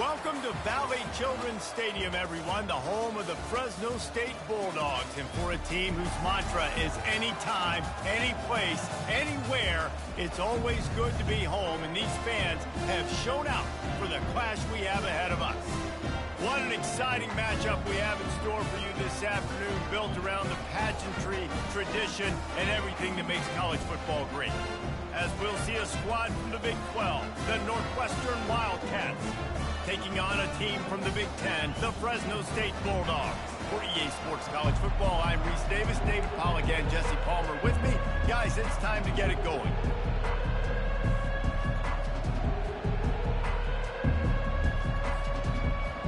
Welcome to Valley Children's Stadium, everyone, the home of the Fresno State Bulldogs. And for a team whose mantra is anytime, any place, anywhere, it's always good to be home. And these fans have shown out for the clash we have ahead of us. What an exciting matchup we have in store for you this afternoon, built around the pageantry, tradition, and everything that makes college football great. As we'll see a squad from the Big 12, the Northwestern Wildcats, taking on a team from the Big 10, the Fresno State Bulldogs. For EA Sports College Football, I'm Reese Davis, David Pollack, and Jesse Palmer with me. Guys, it's time to get it going.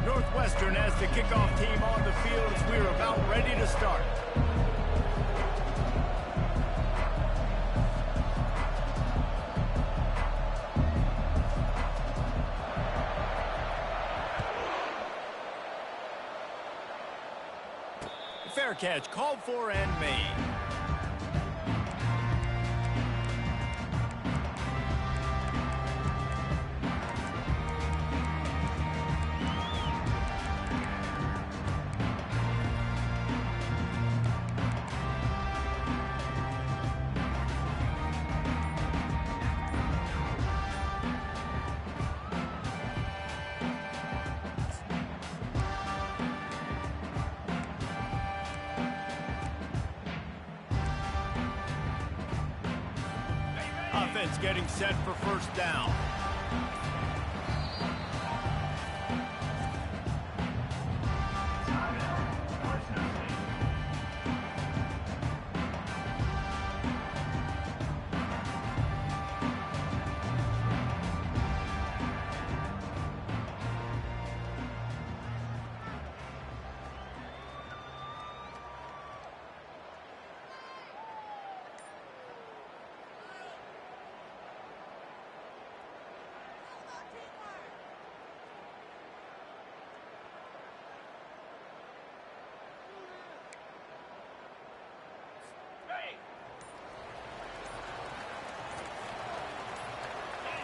Northwestern has the kickoff team on the field as we're about ready to start. Fair catch called for and made. Offense getting set for first down.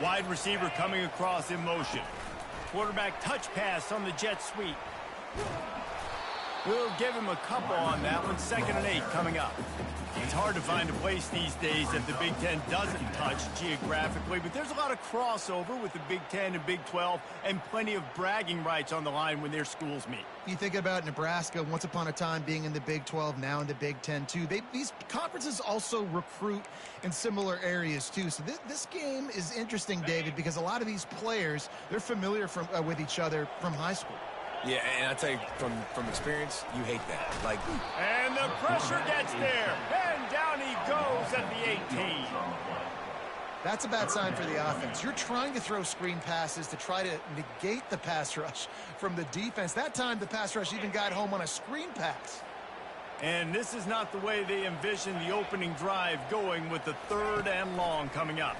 Wide receiver coming across in motion. Quarterback touch pass on the jet sweep. We'll give him a couple on that one. 2nd and 8 coming up. It's hard to find a place these days that the Big Ten doesn't touch geographically, but there's a lot of crossover with the Big Ten and Big 12 and plenty of bragging rights on the line when their schools meet. You think about Nebraska once upon a time being in the Big 12, now in the Big 10 too. These conferences also recruit in similar areas too. So this game is interesting, David, because a lot of these players, they're familiar with each other from high school. Yeah, and I tell you, from experience, you hate that. And the pressure gets there, and down he goes at the 18. That's a bad sign for the offense. You're trying to throw screen passes to try to negate the pass rush from the defense. That time, the pass rush even got home on a screen pass. And this is not the way they envision the opening drive going, with the 3rd and long coming up.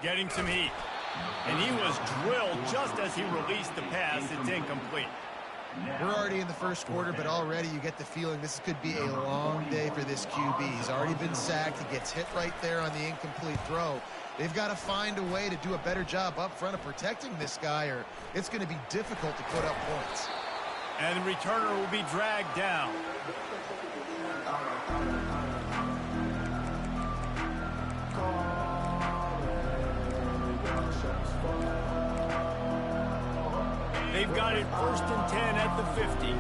Getting some heat. And he was drilled just as he released the pass. It's incomplete. We're already in the first quarter, but already you get the feeling this could be a long day for this QB. He's already been sacked. He gets hit right there on the incomplete throw. They've got to find a way to do a better job up front of protecting this guy, or it's going to be difficult to put up points. And the returner will be dragged down. They've got it 1st and 10 at the 50.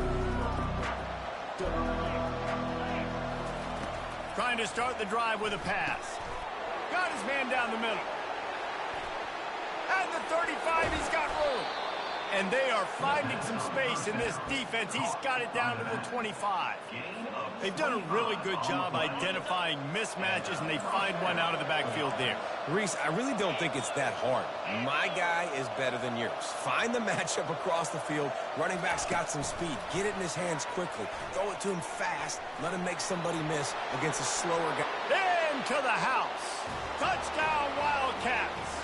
Trying to start the drive with a pass. Got his man down the middle. At the 35, he's got room. And they are finding some space in this defense. He's got it down to the 25. They've done a really good job identifying mismatches, and they find one out of the backfield there. Reese, I really don't think it's that hard. My guy is better than yours. Find the matchup across the field. Running back's got some speed. Get it in his hands quickly. Throw it to him fast. Let him make somebody miss against a slower guy. Into the house. Touchdown, Wildcats.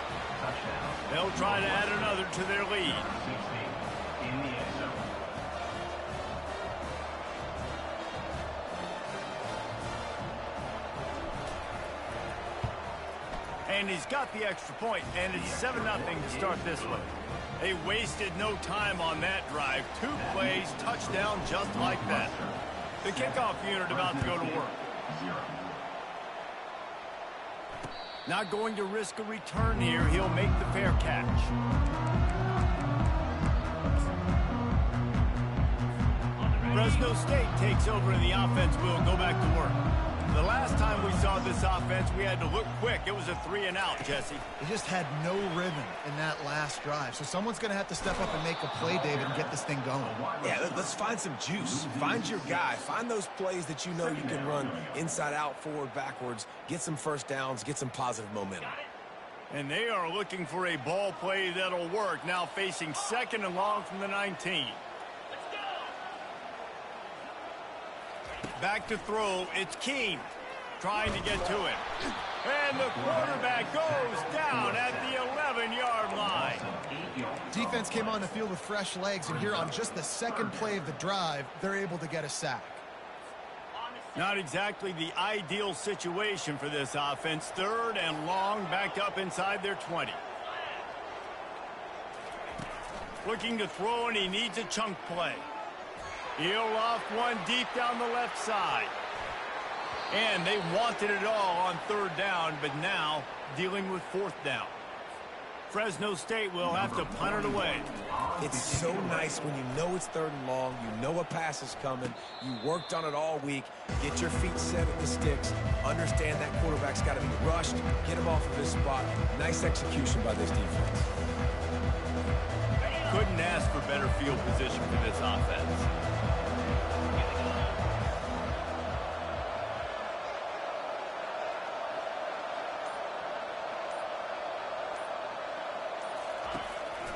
They'll try to add another to their lead. And he's got the extra point, and it's 7-0 to start this one. They wasted no time on that drive. 2 plays, touchdown just like that. The kickoff unit about to go to work. Not going to risk a return here. He'll make the fair catch. Fresno State takes over and the offense will go back to work. The last time we saw this offense, we had to look quick. It was a 3-and-out, Jesse. They just had no rhythm in that last drive. So someone's going to have to step up and make a play, David, and get this thing going. Yeah, let's find some juice. Find your guy. Find those plays that you know you can run inside out, forward, backwards. Get some first downs. Get some positive momentum. And they are looking for a ball play that'll work. Now facing 2nd and long from the 19. Back to throw, it's Keene trying to get to it. And the quarterback goes down at the 11-yard line. Defense came on the field with fresh legs, and here on just the 2nd play of the drive, they're able to get a sack. Not exactly the ideal situation for this offense. 3rd and long, backed up inside their 20. Looking to throw, and he needs a chunk play. He'll loft one deep down the left side. And they wanted it all on 3rd down, but now dealing with 4th down. Fresno State will have to punt it away. It's so nice when you know it's 3rd and long, you know a pass is coming, you worked on it all week, get your feet set at the sticks, understand that quarterback's got to be rushed, get him off of his spot. Nice execution by this defense. Couldn't ask for better field position for this offense.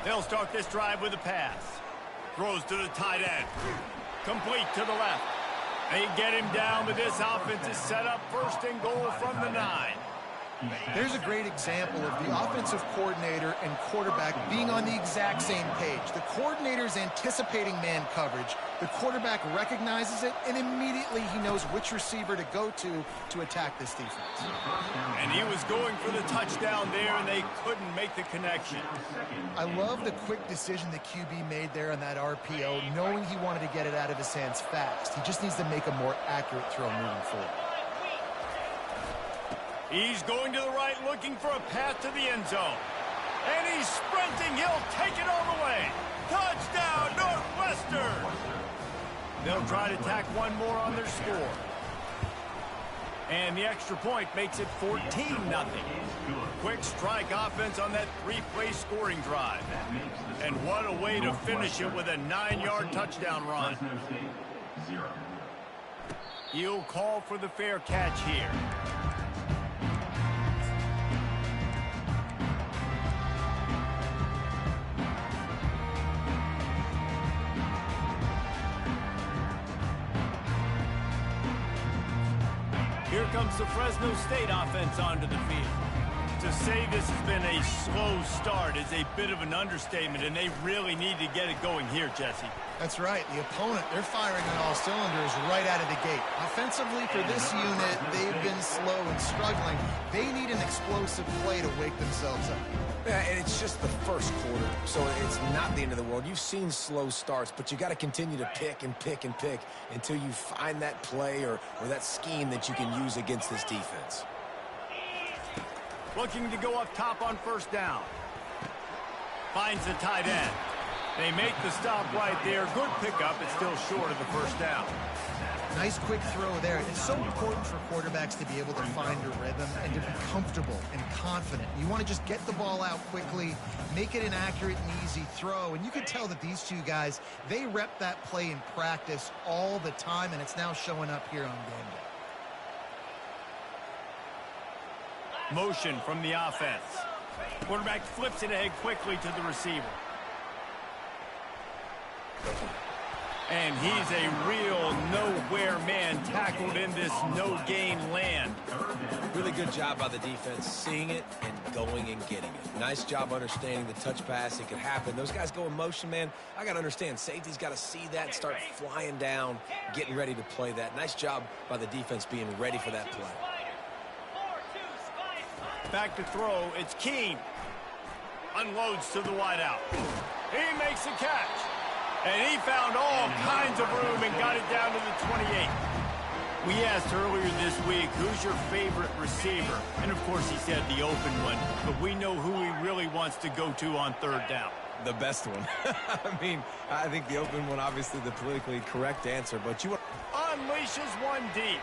They'll start this drive with a pass. Throws to the tight end. Complete to the left. They get him down, but this offense is set up 1st and goal from the 9. There's a great example of the offensive coordinator and quarterback being on the exact same page. The coordinator's anticipating man coverage. The quarterback recognizes it, and immediately he knows which receiver to go to attack this defense. And he was going for the touchdown there, and they couldn't make the connection. I love the quick decision the QB made there on that RPO, knowing he wanted to get it out of his hands fast. He just needs to make a more accurate throw moving forward. He's going to the right, looking for a path to the end zone. And he's sprinting. He'll take it all the way. Touchdown, Northwestern! They'll try to tack one more on their score. And the extra point makes it 14-0. Quick strike offense on that 3-play scoring drive. And what a way to finish it with a 9-yard touchdown run. He'll call for the fair catch here. Here comes the Fresno State offense onto the field. To say this has been a slow start is a bit of an understatement, and they really need to get it going here, Jesse. That's right. The opponent, they're firing on all cylinders right out of the gate. Offensively, for this unit, they've been slow and struggling. They need an explosive play to wake themselves up. Yeah, and it's just the 1st quarter, so it's not the end of the world. You've seen slow starts, but you got to continue to pick and pick and pick until you find that play or that scheme that you can use against this defense. Looking to go up top on 1st down. Finds the tight end. They make the stop right there. Good pickup. It's still short of the 1st down. Nice quick throw there. It's so important for quarterbacks to be able to find a rhythm and to be comfortable and confident. You want to just get the ball out quickly, make it an accurate and easy throw. And you can tell that these two guys, they rep that play in practice all the time, and it's now showing up here on game day. Motion from the offense. Quarterback flips it ahead quickly to the receiver. And he's a real nowhere man tackled in this no-gain land. Really good job by the defense, seeing it and going and getting it. Nice job understanding the touch pass. It could happen. Those guys go in motion, man. I got to understand. Safety's got to see that, start flying down, getting ready to play that. Nice job by the defense being ready for that play. Back to throw. It's Keene. Unloads to the wideout. He makes the catch. And he found all kinds of room and got it down to the 28. We asked earlier this week, who's your favorite receiver? And, of course, he said the open one. But we know who he really wants to go to on third down. The best one. I mean, I think the open one, obviously the politically correct answer. But you unleashes one deep.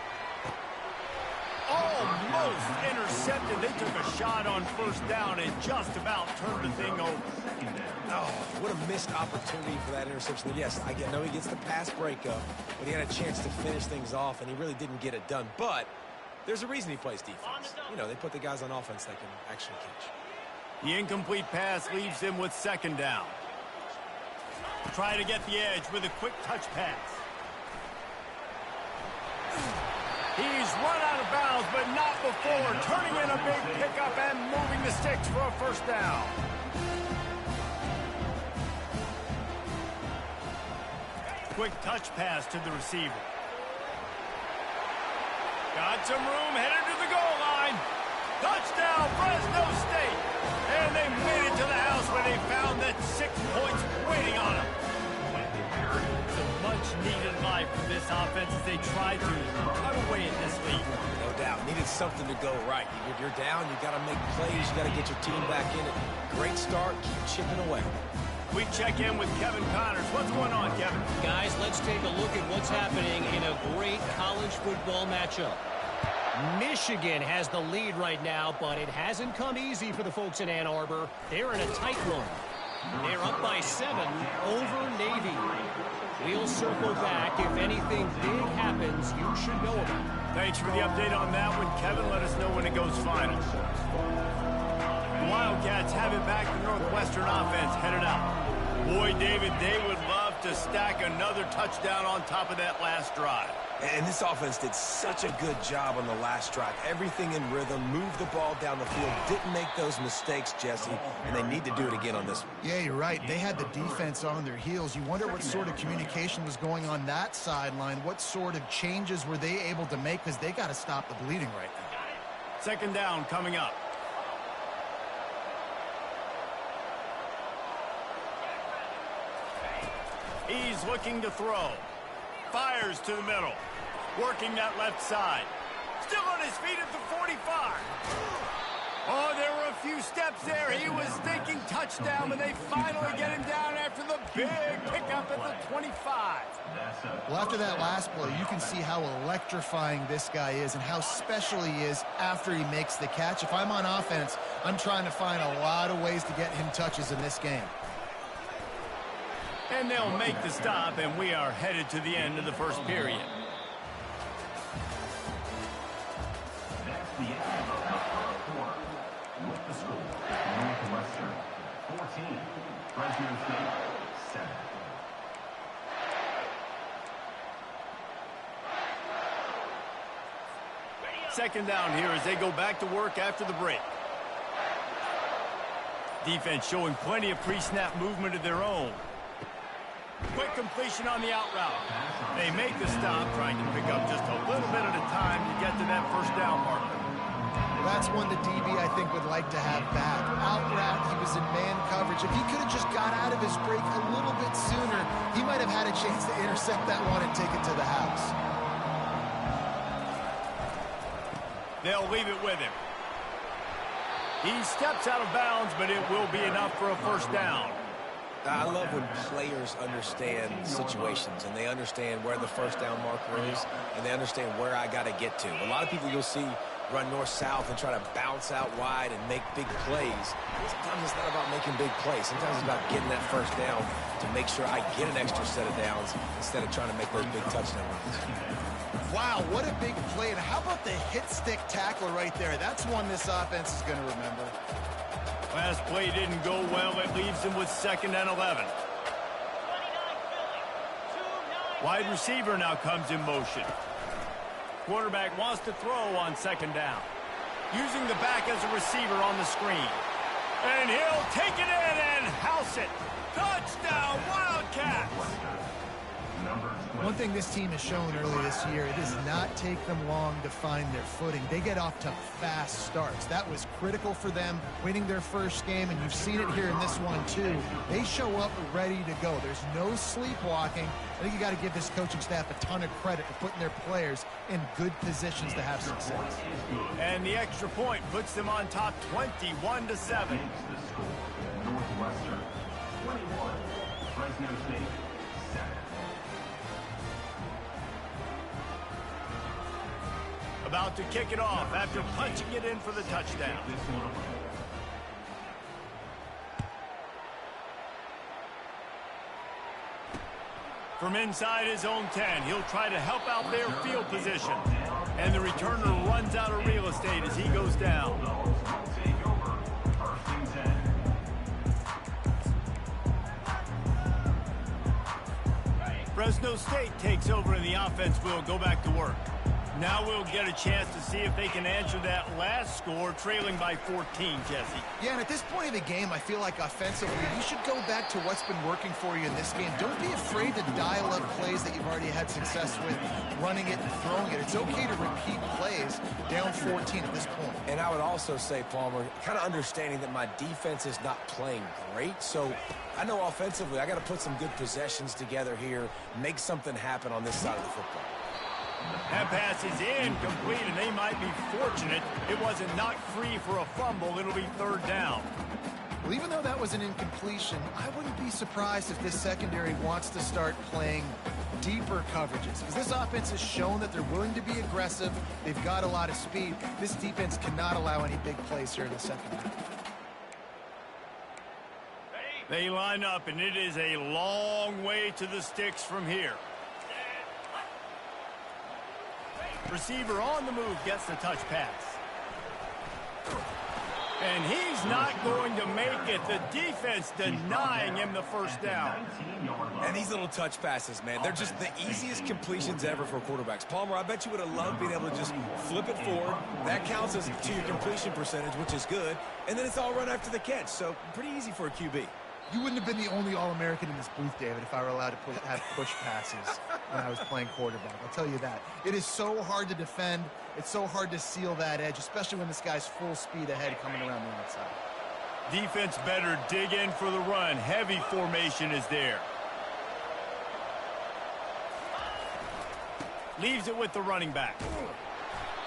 Almost intercepted. They took a shot on first down and just about turned the thing over. Oh, what a missed opportunity for that interception. Yes, I know he gets the pass breakup, but he had a chance to finish things off, and he really didn't get it done. But there's a reason he plays defense. You know, they put the guys on offense that can actually catch. The incomplete pass leaves him with second down. Try to get the edge with a quick touch pass. He's run out of bounds, but not before turning in a big pickup and moving the sticks for a first down. Quick touch pass to the receiver. Got some room, headed to the goal line. Touchdown, Fresno State. And they made it to the house where they found that 6 points waiting on them. Some much-needed life for this offense as they try to cut away in this league. No doubt. Needed something to go right. If you're down, you got to make plays. You got to get your team back in it. Great start. Keep chipping away. We check in with Kevin Connors. What's going on, Kevin? Guys, let's take a look at what's happening in a great college football matchup. Michigan has the lead right now, but it hasn't come easy for the folks in Ann Arbor. They're in a tight one. They're up by 7 over Navy. We'll circle back. If anything big happens, you should know about it. Thanks for the update on that one, Kevin. Let us know when it goes final. The Wildcats have it back. The Northwestern offense headed out. Boy, David, they would love to stack another touchdown on top of that last drive. And this offense did such a good job on the last drive. Everything in rhythm, moved the ball down the field, didn't make those mistakes, Jesse, and they need to do it again on this one. Yeah, you're right. They had the defense on their heels. You wonder what sort of communication was going on that sideline. What sort of changes were they able to make, because they got to stop the bleeding right now. Second down coming up. He's looking to throw. Fires to the middle. Working that left side. Still on his feet at the 45. Oh, there were a few steps there. He was thinking touchdown, but they finally get him down after the big pickup at the 25. Well, after that last play, you can see how electrifying this guy is and how special he is after he makes the catch. If I'm on offense, I'm trying to find a lot of ways to get him touches in this game. And they'll make the stop, and we are headed to the end of the first period. With the score, Northwestern 14, Fresno State 7. Second down here as they go back to work after the break. Defense showing plenty of pre-snap movement of their own. Quick completion on the out route. They make the stop, trying to pick up just a little bit at a time to get to that first down marker. That's one the DB, I think, would like to have back. Out route, he was in man coverage. If he could have just got out of his break a little bit sooner, he might have had a chance to intercept that one and take it to the house. They'll leave it with him. He steps out of bounds, but it will be enough for a first down. I love when players understand situations and they understand where the first down marker is and they understand where I got to get to. A lot of people you'll see run north-south and try to bounce out wide and make big plays. Sometimes it's not about making big plays. Sometimes it's about getting that first down to make sure I get an extra set of downs instead of trying to make those big touchdown runs. Wow, what a big play. And how about the hit-stick tackle right there? That's one this offense is going to remember. Last play didn't go well. It leaves him with 2nd and 11. Wide receiver now comes in motion. Quarterback wants to throw on 2nd down. Using the back as a receiver on the screen. And he'll take it in and house it. Touchdown, Wildcats! Number 20. One thing this team has shown early this year, it does not take them long to find their footing. They get off to fast starts. That was critical for them winning their first game, and you've seen it here in this one too. They show up ready to go. There's no sleepwalking. I think you got to give this coaching staff a ton of credit for putting their players in good positions to have success. And the extra point puts them on top 21-7. The score, Northwestern 21, Fresno State 7. About to kick it off after punching it in for the touchdown. This one away. From inside his own 10, he'll try to help out their field position. And the returner runs out of real estate as he goes down. Bulldogs will take over. First and 10. Fresno State takes over and the offense will go back to work. Now we'll get a chance to see if they can answer that last score, trailing by 14, Jesse. Yeah, and at this point of the game, I feel like offensively, you should go back to what's been working for you in this game. Don't be afraid to dial up plays that you've already had success with, running it and throwing it. It's okay to repeat plays down 14 at this point. And I would also say, Palmer, kind of understanding that my defense is not playing great, so I know offensively I got to put some good possessions together here, make something happen on this side of the football. That pass is incomplete, and they might be fortunate it wasn't knocked free for a fumble. It'll be third down. Well, even though that was an incompletion, I wouldn't be surprised if this secondary wants to start playing deeper coverages, because this offense has shown that they're willing to be aggressive. They've got a lot of speed. This defense cannot allow any big plays here in the second half. They line up, and it is a long way to the sticks from here. Receiver on the move gets the touch pass. And he's not going to make it. The defense denying him the first down. And these little touch passes, man, they're just the easiest completions ever for quarterbacks. Palmer, I bet you would have loved being able to just flip it forward. That counts as to your completion percentage, which is good. And then it's all run after the catch, so pretty easy for a QB. You wouldn't have been the only All-American in this booth, David, if I were allowed to have push passes when I was playing quarterback. I'll tell you that. It is so hard to defend. It's so hard to seal that edge, especially when this guy's full speed ahead coming around the outside. Defense better dig in for the run. Heavy formation is there. Leaves it with the running back.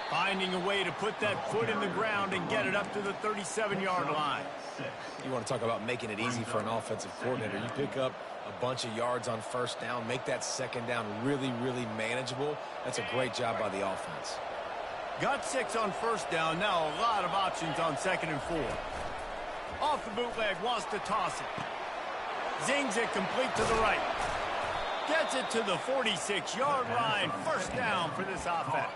Finding a way to put that foot in the ground and get it up to the 37-yard line. You want to talk about making it easy for an offensive coordinator. You pick up a bunch of yards on first down, make that second down really, really manageable. That's a great job by the offense. Got 6 on first down. Now a lot of options on 2nd and 4. Off the bootleg, wants to toss it. Zings it complete to the right. Gets it to the 46-yard line. First down for this offense.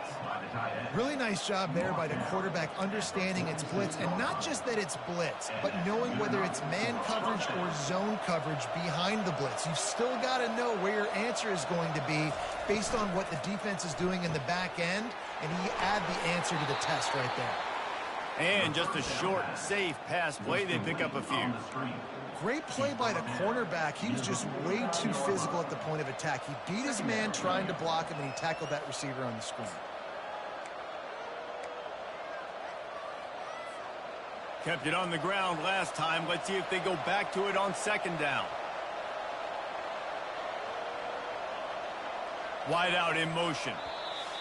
Really nice job there by the quarterback understanding it's blitz, and not just that it's blitz, but knowing whether it's man coverage or zone coverage behind the blitz. You've still got to know where your answer is going to be based on what the defense is doing in the back end, and he add the answer to the test right there. And just a short, safe pass play. They pick up a few. Great play by the cornerback. He was just way too physical at the point of attack. He beat his man trying to block him, and he tackled that receiver on the screen. Kept it on the ground last time. Let's see if they go back to it on 2nd down. Wide out in motion.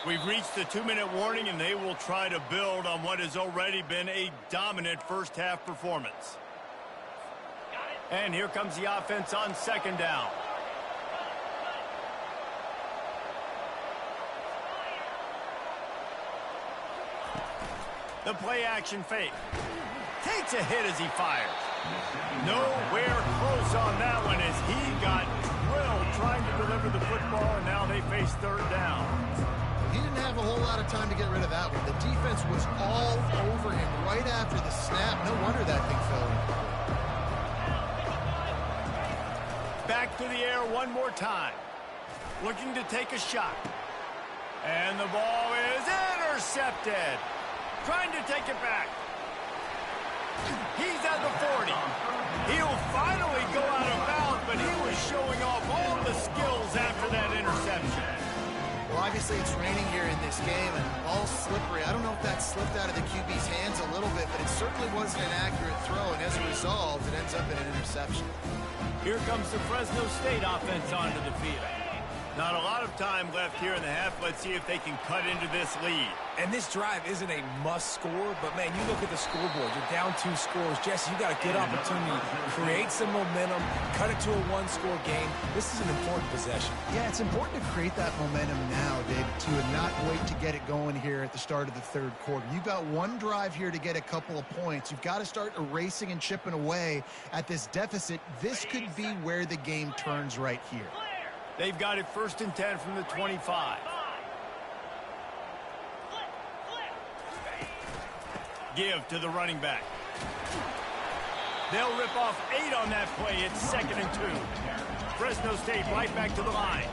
We've reached the 2-minute warning, and they will try to build on what has already been a dominant first-half performance. And here comes the offense on 2nd down. The play-action fake. Takes a hit as he fires. Nowhere close on that one as he got drilled trying to deliver the football, and now they face 3rd down. He didn't have a whole lot of time to get rid of that one. The defense was all over him right after the snap. No wonder that thing fell in. Back to the air one more time. Looking to take a shot. And the ball is intercepted. Trying to take it back. He's at the 40. He'll finally go out of bounds, but he was showing off all the skills after that interception. Well, obviously it's raining here in this game, and the ball's slippery. I don't know if that slipped out of the QB's hands a little bit, but it certainly wasn't an accurate throw, and as a result, it ends up in an interception. Here comes the Fresno State offense onto the field. Not a lot of time left here in the half. Let's see if they can cut into this lead. And this drive isn't a must score, but man, you look at the scoreboard. You're down 2 scores. Jesse, you got a good opportunity to create some momentum, cut it to a 1-score game. This is an important possession. Yeah, it's important to create that momentum now, David, too, and not wait to get it going here at the start of the third quarter. You've got one drive here to get a couple of points. You've got to start erasing and chipping away at this deficit. This could be where the game turns right here. They've got it 1st and 10 from the 25. Give to the running back. They'll rip off 8 on that play. It's 2nd and 2. Fresno State right back to the line.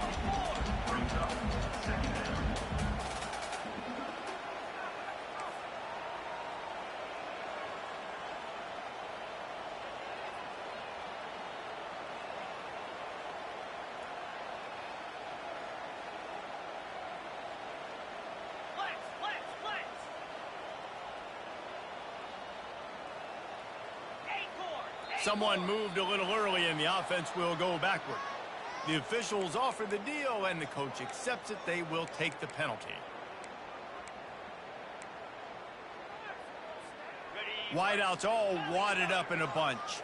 Someone moved a little early, and the offense will go backward. The officials offer the deal, and the coach accepts it. They will take the penalty. Wideouts all wadded up in a bunch.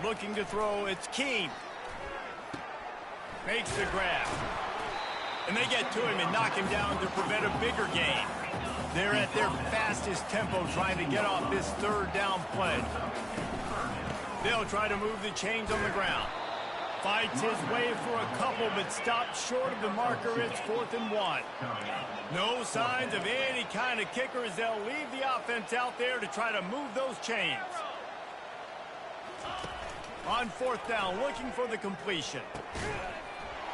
Looking to throw, it's Keene. Makes the grab. And they get to him and knock him down to prevent a bigger gain. They're at their fastest tempo trying to get off this 3rd down play. They'll try to move the chains on the ground. Fights his way for a couple, but stops short of the marker. It's 4th and 1. No signs of any kind of kicker as they'll leave the offense out there to try to move those chains. On 4th down, looking for the completion.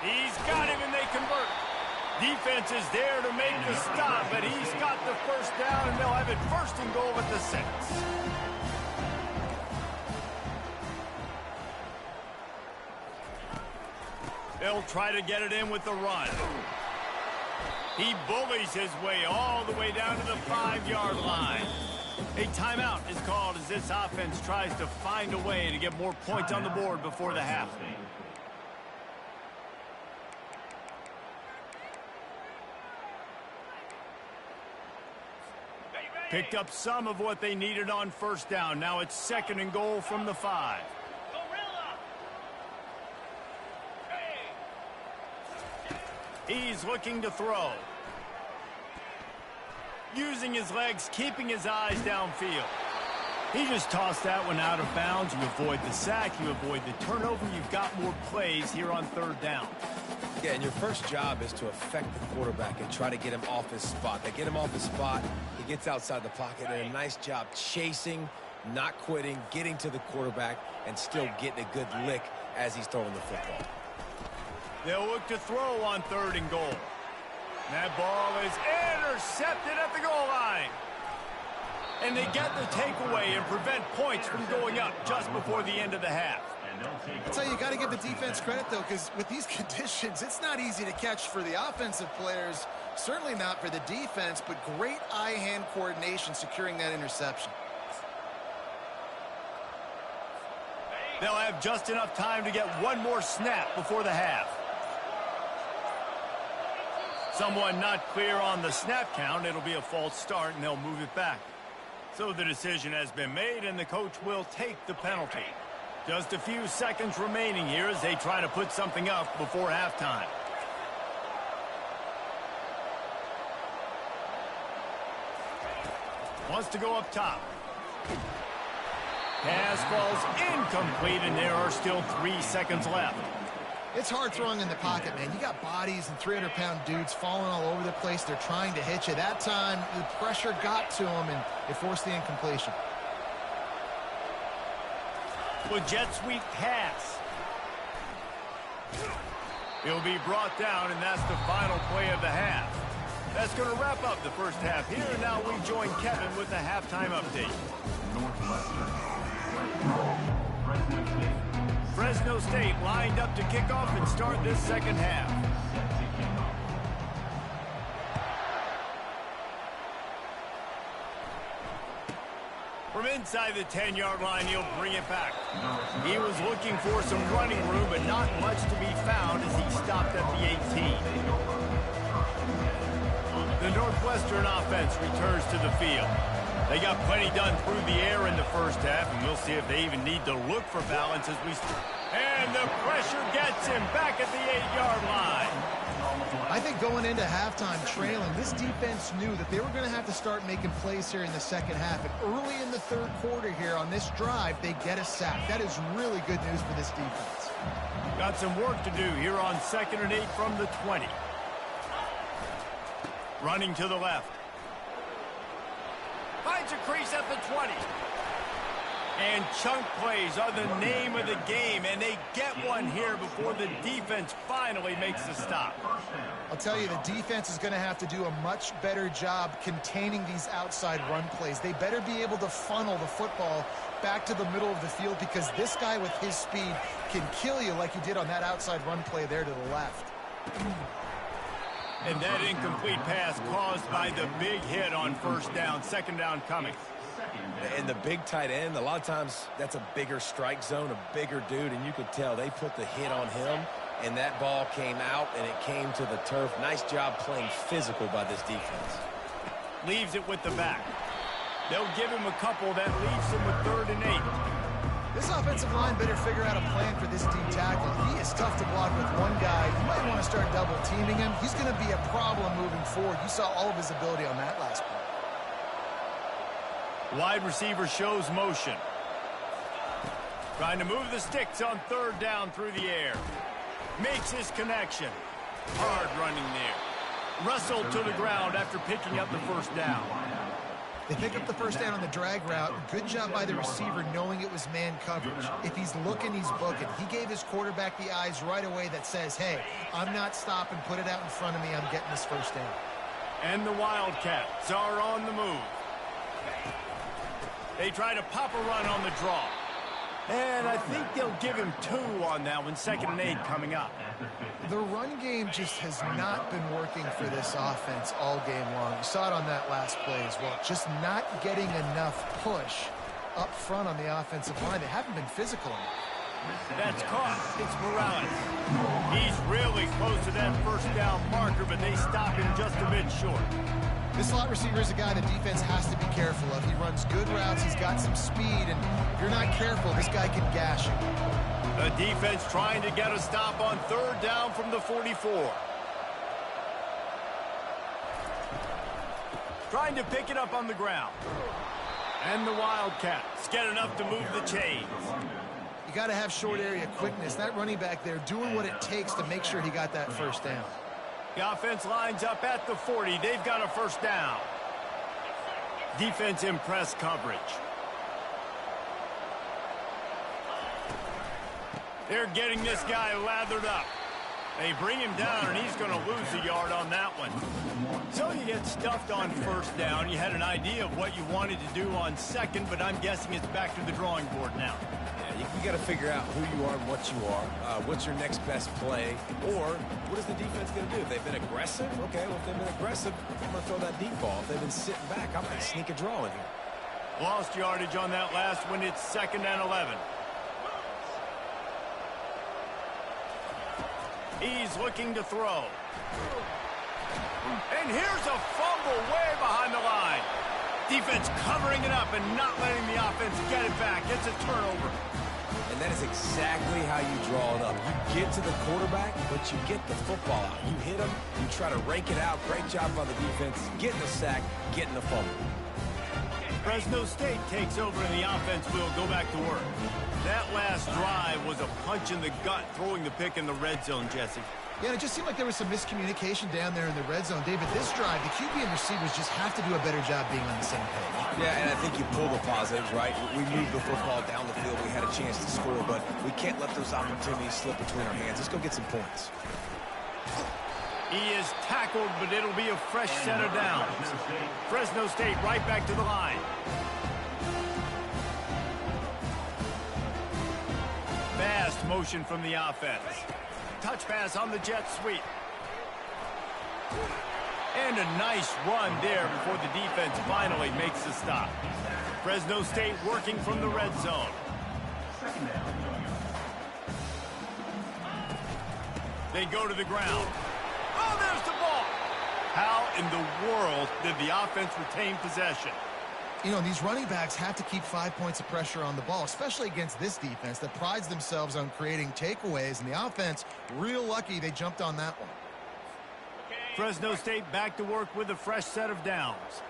He's got him, and they convert. Defense is there to make the stop, but he's got the 1st down, and they'll have it 1st and goal at the 6. They'll try to get it in with the run. He bullies his way all the way down to the 5-yard line. A timeout is called as this offense tries to find a way to get more points on the board before the half. Picked up some of what they needed on 1st down. Now it's 2nd and goal from the 5. He's looking to throw. Using his legs, keeping his eyes downfield. He just tossed that one out of bounds. You avoid the sack, you avoid the turnover. You've got more plays here on 3rd down. Yeah, and your first job is to affect the quarterback and try to get him off his spot. They get him off his spot, he gets outside the pocket, and a nice job chasing, not quitting, getting to the quarterback, and still getting a good lick as he's throwing the football. They'll look to throw on 3rd and goal. That ball is intercepted at the goal line. And they get the takeaway and prevent points from going up just before the end of the half. I tell you, you got to give the defense credit, though, because with these conditions, it's not easy to catch for the offensive players, certainly not for the defense, but great eye-hand coordination securing that interception. They'll have just enough time to get one more snap before the half. Someone not clear on the snap count. It'll be a false start, and they'll move it back. So the decision has been made, and the coach will take the penalty. Just a few seconds remaining here as they try to put something up before halftime. Wants to go up top. Pass falls incomplete, and there are still 3 seconds left. It's hard throwing in the pocket, man. You got bodies and 300-pound dudes falling all over the place. They're trying to hit you. That time, the pressure got to them, and it forced the incompletion. With jet sweep pass. He'll be brought down, and that's the final play of the half. That's going to wrap up the first half here. Now we join Kevin with the halftime update. Fresno State lined up to kick off and start this second half. From inside the 10-yard line, he'll bring it back. He was looking for some running room, but not much to be found as he stopped at the 18. The Northwestern offense returns to the field. They got plenty done through the air in the first half, and we'll see if they even need to look for balance as we... And the pressure gets him back at the 8-yard line. I think going into halftime trailing, this defense knew that they were going to have to start making plays here in the second half. And early in the third quarter here on this drive, they get a sack. That is really good news for this defense. Got some work to do here on 2nd and 8 from the 20. Running to the left. Finds a crease at the 20. And chunk plays are the name of the game, and they get one here before the defense finally makes the stop. I'll tell you, the defense is going to have to do a much better job containing these outside run plays. They better be able to funnel the football back to the middle of the field, because this guy with his speed can kill you like he did on that outside run play there to the left. And that incomplete pass caused by the big hit on first down. Second down coming. And the big tight end, a lot of times that's a bigger strike zone, a bigger dude, and you could tell they put the hit on him, and that ball came out, and it came to the turf. Nice job playing physical by this defense. Leaves it with the back. They'll give him a couple. That leaves him with 3rd and 8. This offensive line better figure out a plan for this D tackle. He is tough to block with one guy. You might want to start double teaming him. He's going to be a problem moving forward. You saw all of his ability on that last play. Wide receiver shows motion. Trying to move the sticks on 3rd down through the air. Makes his connection. Hard running there. Russell to the ground after picking up the first down. They pick up the first down on the drag route. Good job by the receiver knowing it was man coverage. If he's looking, he's booking. He gave his quarterback the eyes right away that says, hey, I'm not stopping. Put it out in front of me. I'm getting this first down. And the Wildcats are on the move. They try to pop a run on the draw. And I think they'll give him 2 on that one. 2nd and 8 coming up. The run game just has not been working for this offense all game long. You saw it on that last play as well. Just not getting enough push up front on the offensive line. They haven't been physical enough. That's caught. It's Morales. He's really close to that first down marker, but they stop him just a bit short. This slot receiver is a guy the defense has to be careful of. He runs good routes. He's got some speed, and if you're not careful, this guy can gash you. The defense trying to get a stop on 3rd down from the 44. Trying to pick it up on the ground. And the Wildcats get enough to move the chains. You got to have short area quickness. That running back there doing what it takes to make sure he got that first down. The offense lines up at the 40. They've got a first down. Defense in press coverage. They're getting this guy lathered up. They bring him down, and he's going to lose a yard on that one. So you get stuffed on first down. You had an idea of what you wanted to do on 2nd, but I'm guessing it's back to the drawing board now. Yeah, you got to figure out who you are and what you are. What's your next best play? Or what is the defense going to do? If they've been aggressive, okay, well, if they've been aggressive, I'm going to throw that deep ball. If they've been sitting back, I'm going to sneak a draw in here. Lost yardage on that last one. It's 2nd and 11. He's looking to throw. And here's a fumble way behind the line. Defense covering it up and not letting the offense get it back. It's a turnover. And that is exactly how you draw it up. You get to the quarterback, but you get the football out. You hit him, you try to rake it out. Great job by the defense, getting the sack, getting the fumble. Fresno State takes over and the offense will go back to work. That last drive was a punch in the gut, throwing the pick in the red zone, Jesse. Yeah, it just seemed like there was some miscommunication down there in the red zone. David, this drive, the QB and receivers just have to do a better job being on the same page. Yeah, and I think you pull the positives, right? We moved the football down the field. We had a chance to score, but we can't let those opportunities slip between our hands. Let's go get some points. He is tackled, but it'll be a fresh set of downs. Fresno State right back to the line. Fast motion from the offense. Touch pass on the jet sweep. And a nice run there before the defense finally makes the stop. Fresno State working from the red zone. They go to the ground. Oh, there's the ball. How in the world did the offense retain possession? You know, these running backs have to keep 5 points of pressure on the ball, especially against this defense that prides themselves on creating takeaways. And the offense, real lucky they jumped on that one. Fresno State back to work with a fresh set of downs.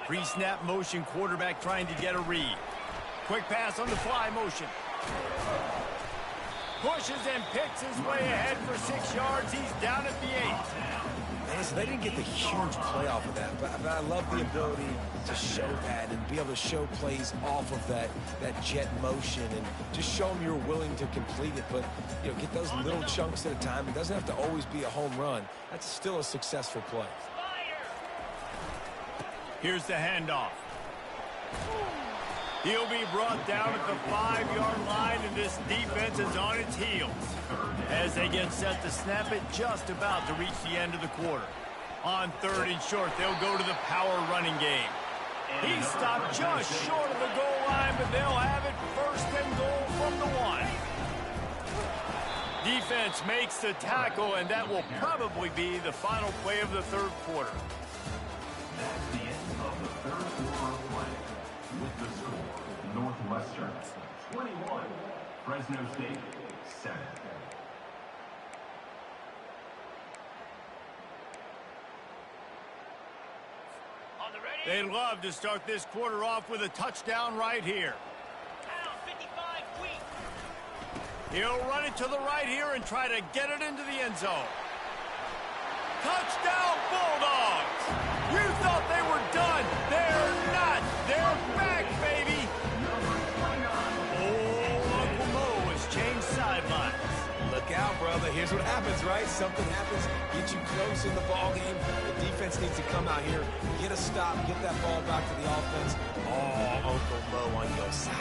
Pre-snap motion, quarterback trying to get a read. Quick pass on the fly motion. Pushes and picks his way ahead for 6 yards. He's down at the 8. Man, so they didn't get the huge play off of that, but I love the ability to show that and be able to show plays off of that jet motion and just show them you're willing to complete it. But, you know, get those little chunks at a time. It doesn't have to always be a home run. That's still a successful play. Here's the handoff. He'll be brought down at the 5-yard line, and this defense is on its heels as they get set to snap it, just about to reach the end of the quarter. On 3rd and short, they'll go to the power running game. He stopped just short of the goal line, but they'll have it 1st and goal from the 1. Defense makes the tackle, and that will probably be the final play of the 3rd quarter. That's the end of the 3rd quarter of play. With the score, Northwestern 21, Fresno State 7. They'd love to start this quarter off with a touchdown right here. He'll run it to the right here and try to get it into the end zone. Touchdown, Bulldogs! You thought they were done. They're not. They're back, baby. Oh, Uncle Mo has changed sidelines. Look out, brother. Here's what happens, right? Something happens, get you close in the ball game. The defense needs to come out here, get a stop, get that ball back to the offense. Oh, Uncle Mo on your side.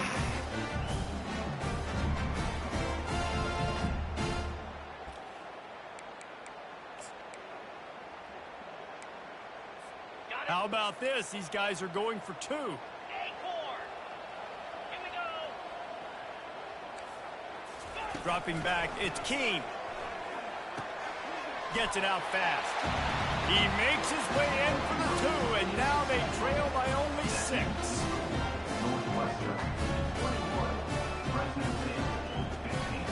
How about this? These guys are going for 2. Acorn. Here we go. Dropping back, it's Keene. Gets it out fast. He makes his way in for the 2, and now they trail by only 6. Northwestern 21, Fresno State 15.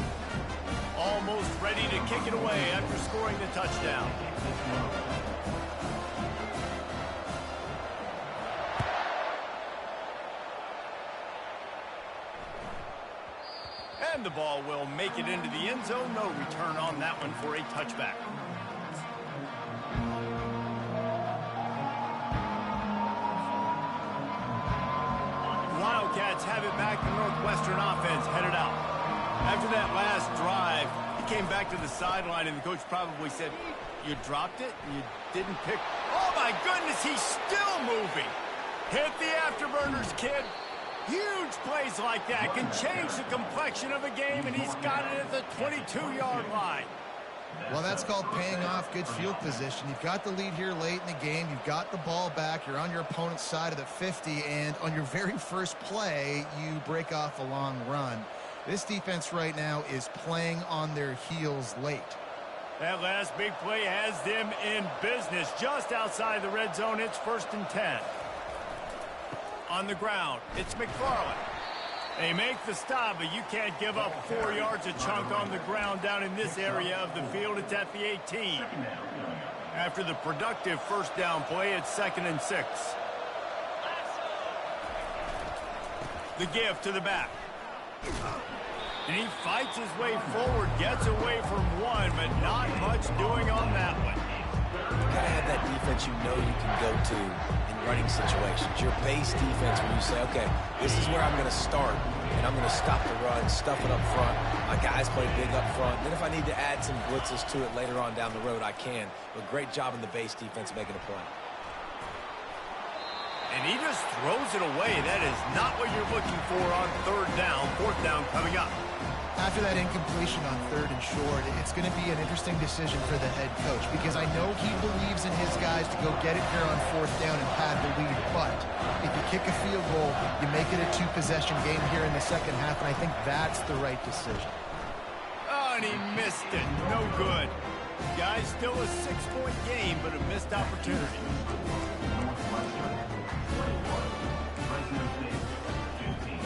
Almost ready to kick it away after scoring the touchdown. And the ball will make it into the end zone. No return on that one for a touchback. Wildcats have it back. The Northwestern offense headed out. After that last drive, he came back to the sideline, and the coach probably said, "You dropped it? You didn't pick..." Oh, my goodness, he's still moving. Hit the afterburners, kid. Huge plays like that can change the complexion of a game, and he's got it at the 22-yard line. Well, that's called paying off good field position. You've got the lead here late in the game. You've got the ball back. You're on your opponent's side of the 50, and on your very first play, you break off a long run. This defense right now is playing on their heels late. That last big play has them in business. Just outside the red zone, it's 1st and 10. On the ground, it's McFarland. They make the stop, but you can't give up 4 yards a chunk on the ground down in this area of the field. It's at the 18. After the productive first down play, it's 2nd and 6. The give to the back. And he fights his way forward, gets away from 1, but not much doing on that one. You gotta have that defense you know you can go to in running situations. Your base defense where you say, okay, this is where I'm gonna start. and I'm going to stop the run, stuff it up front. My guys play big up front. Then if I need to add some blitzes to it later on down the road, I can. But great job in the base defense making a play. And he just throws it away. That is not what you're looking for on third down. Fourth down coming up. After that incompletion on third and short, it's going to be an interesting decision for the head coach because I know he believes in his guys to go get it here on fourth down and pad the lead. But if you kick a field goal, you make it a two-possession game here in the second half, and I think that's the right decision. Oh, and he missed it. No good. Guys, still a 6-point game, but a missed opportunity. Northwestern 21, Fresno State 15.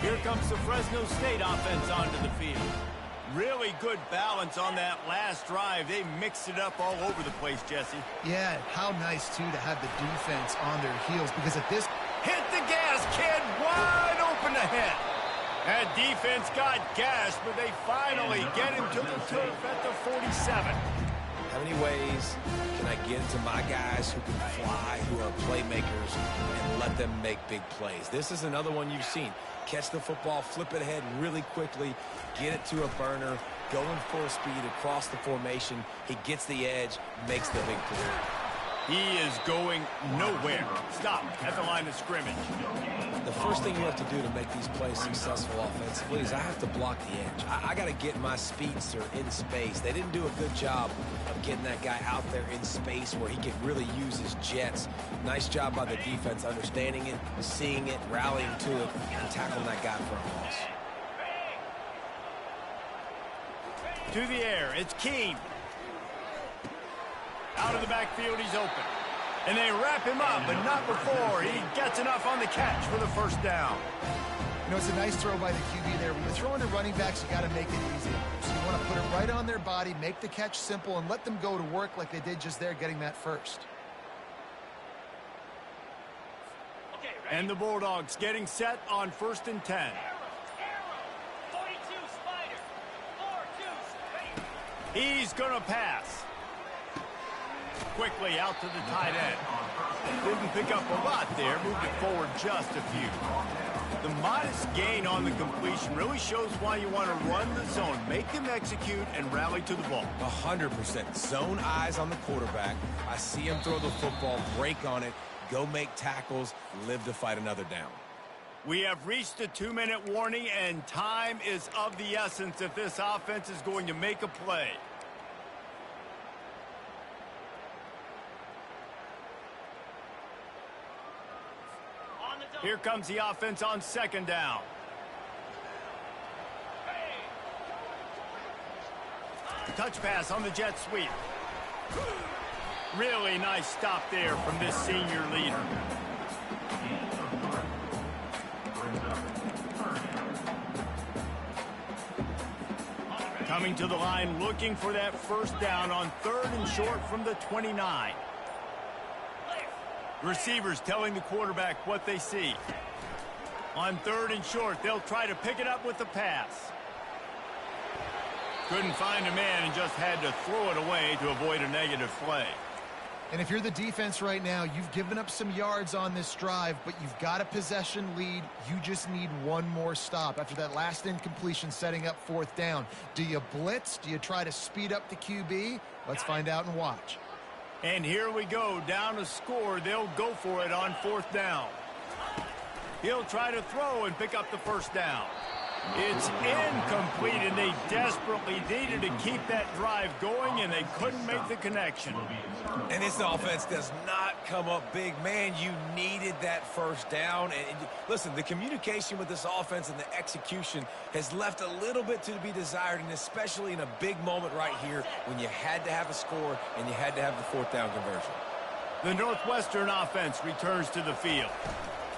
Here comes the Fresno State offense onto the field. Really good balance on that last drive. They mixed it up all over the place, Jesse. Yeah, how nice, too, to have the defense on their heels because at this... Hit the gas, kid. Wide open ahead. That defense got gas, but they finally get him to the turf at the 47. How many ways can I get to my guys who can fly, who are playmakers, and let them make big plays? This is another one you've seen. Catch the football, flip it ahead really quickly, get it to a burner, going full speed across the formation. He gets the edge, makes the big play. He is going nowhere. Stop at the line of scrimmage. The first thing you have to do to make these plays successful offensively is I have to block the edge. I got to get my speedster in space. They didn't do a good job of getting that guy out there in space where he could really use his jets. Nice job by the defense understanding it, seeing it, rallying to it, and tackling that guy for a loss. To the air, it's Keene. Out of the backfield, he's open. And they wrap him up, but not before he gets enough on the catch for the first down. You know, it's a nice throw by the QB there. When you're throwing to running backs, you got to make it easy. So you want to put it right on their body, make the catch simple, and let them go to work like they did just there, getting that first. And the Bulldogs getting set on 1st and 10. He's going to pass. Quickly out to the tight end. Didn't pick up a lot there. Moved it forward just a few. The modest gain on the completion really shows why you want to run the zone. Make him execute and rally to the ball. 100%. Zone eyes on the quarterback. I see him throw the football, break on it, go make tackles, live to fight another down. We have reached a 2-minute warning, and time is of the essence if this offense is going to make a play. Here comes the offense on 2nd down. Touch pass on the jet sweep. Really nice stop there from this senior leader. Coming to the line, looking for that first down on 3rd and short from the 29. Receivers telling the quarterback what they see. On 3rd and short, they'll try to pick it up with the pass. Couldn't find a man and just had to throw it away to avoid a negative play. And if you're the defense right now, you've given up some yards on this drive, but you've got a possession lead. You just need one more stop after that last incompletion setting up 4th down. Do you blitz? Do you try to speed up the QB? Let's find out and watch. And here we go, down a score. They'll go for it on 4th down. He'll try to throw and pick up the first down. It's incomplete, and they desperately needed to keep that drive going, and they couldn't make the connection. And this offense does not come up big. Man, you needed that first down. And listen, the communication with this offense and the execution has left a little bit to be desired, and especially in a big moment right here when you had to have a score and you had to have the 4th down conversion. The Northwestern offense returns to the field.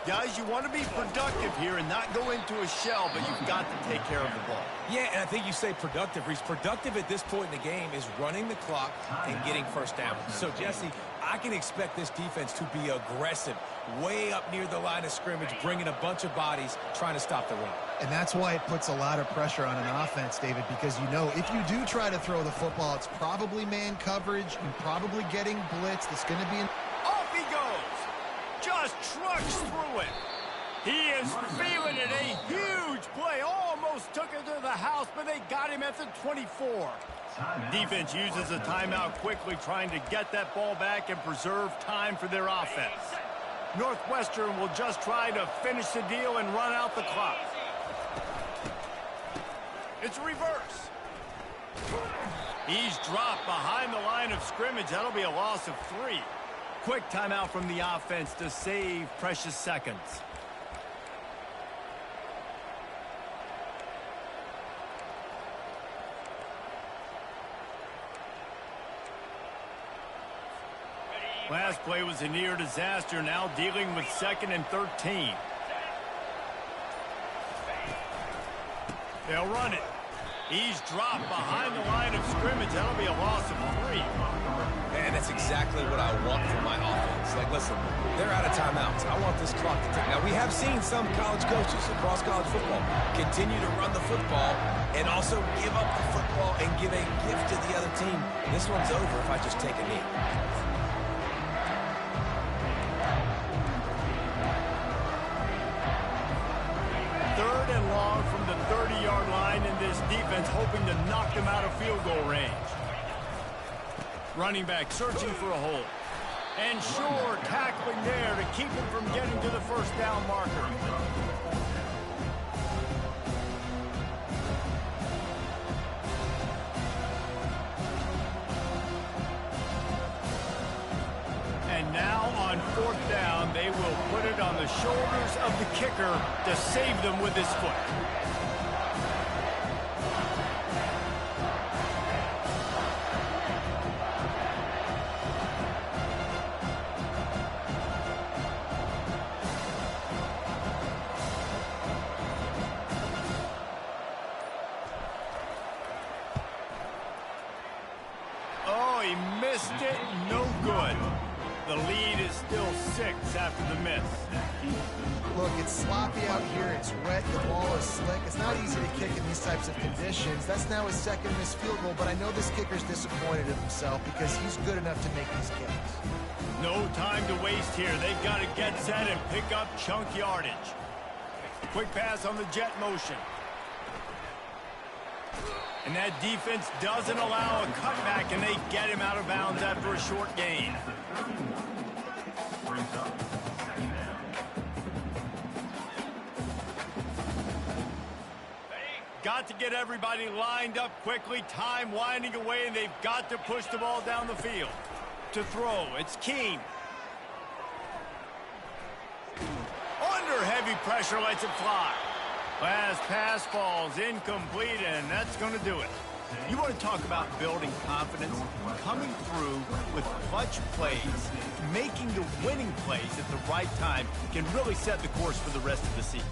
Guys, you want to be productive here and not go into a shell, but you've got to take care of the ball. Yeah, and I think you say productive. Reece, productive at this point in the game is running the clock and getting first down. So, Jesse, I can expect this defense to be aggressive, way up near the line of scrimmage, bringing a bunch of bodies, trying to stop the run. And that's why it puts a lot of pressure on an offense, David, because you know if you do try to throw the football, it's probably man coverage and probably getting blitzed. It's going to be Off he goes. Just trucks through it. He is feeling it. A huge play. Almost took it to the house, but they got him at the 24. Defense uses a timeout quickly, trying to get that ball back and preserve time for their offense. Northwestern will just try to finish the deal and run out the clock. It's a reverse. He's dropped behind the line of scrimmage. That'll be a loss of 3. Quick timeout from the offense to save precious seconds. Last play was a near disaster, now dealing with 2nd and 13. They'll run it. He's dropped behind the line of scrimmage. That'll be a loss of 3. And that's exactly what I want from my offense. Like, listen, they're out of timeouts. I want this clock to tick. Now, we have seen some college coaches across college football continue to run the football and also give up the football and give a gift to the other team. This one's over if I just take a knee. Third and long from the 30-yard line, and this defense hoping to knock them out of field goal range. Running back searching for a hole. And Shore tackling there to keep him from getting to the first down marker. And now on 4th down, they will put it on the shoulders of the kicker to save them with his foot. Oh, he missed it. No good. The lead is still 6 after the miss. Look, it's sloppy out here. It's wet. The ball is slick. It's not easy to kick in these types of conditions. That's now his 2nd missed field goal, but I know this kicker's disappointed in himself because he's good enough to make these kicks. No time to waste here. They've got to get set and pick up chunk yardage. Quick pass on the jet motion. And that defense doesn't allow a cutback, and they get him out of bounds after a short gain. Got to get everybody lined up quickly. Time winding away, and they've got to push the ball down the field. To throw, it's Keene. Under heavy pressure, lets it fly. Last pass falls incomplete, and that's going to do it. You want to talk about building confidence? Coming through with clutch plays, making the winning plays at the right time can really set the course for the rest of the season.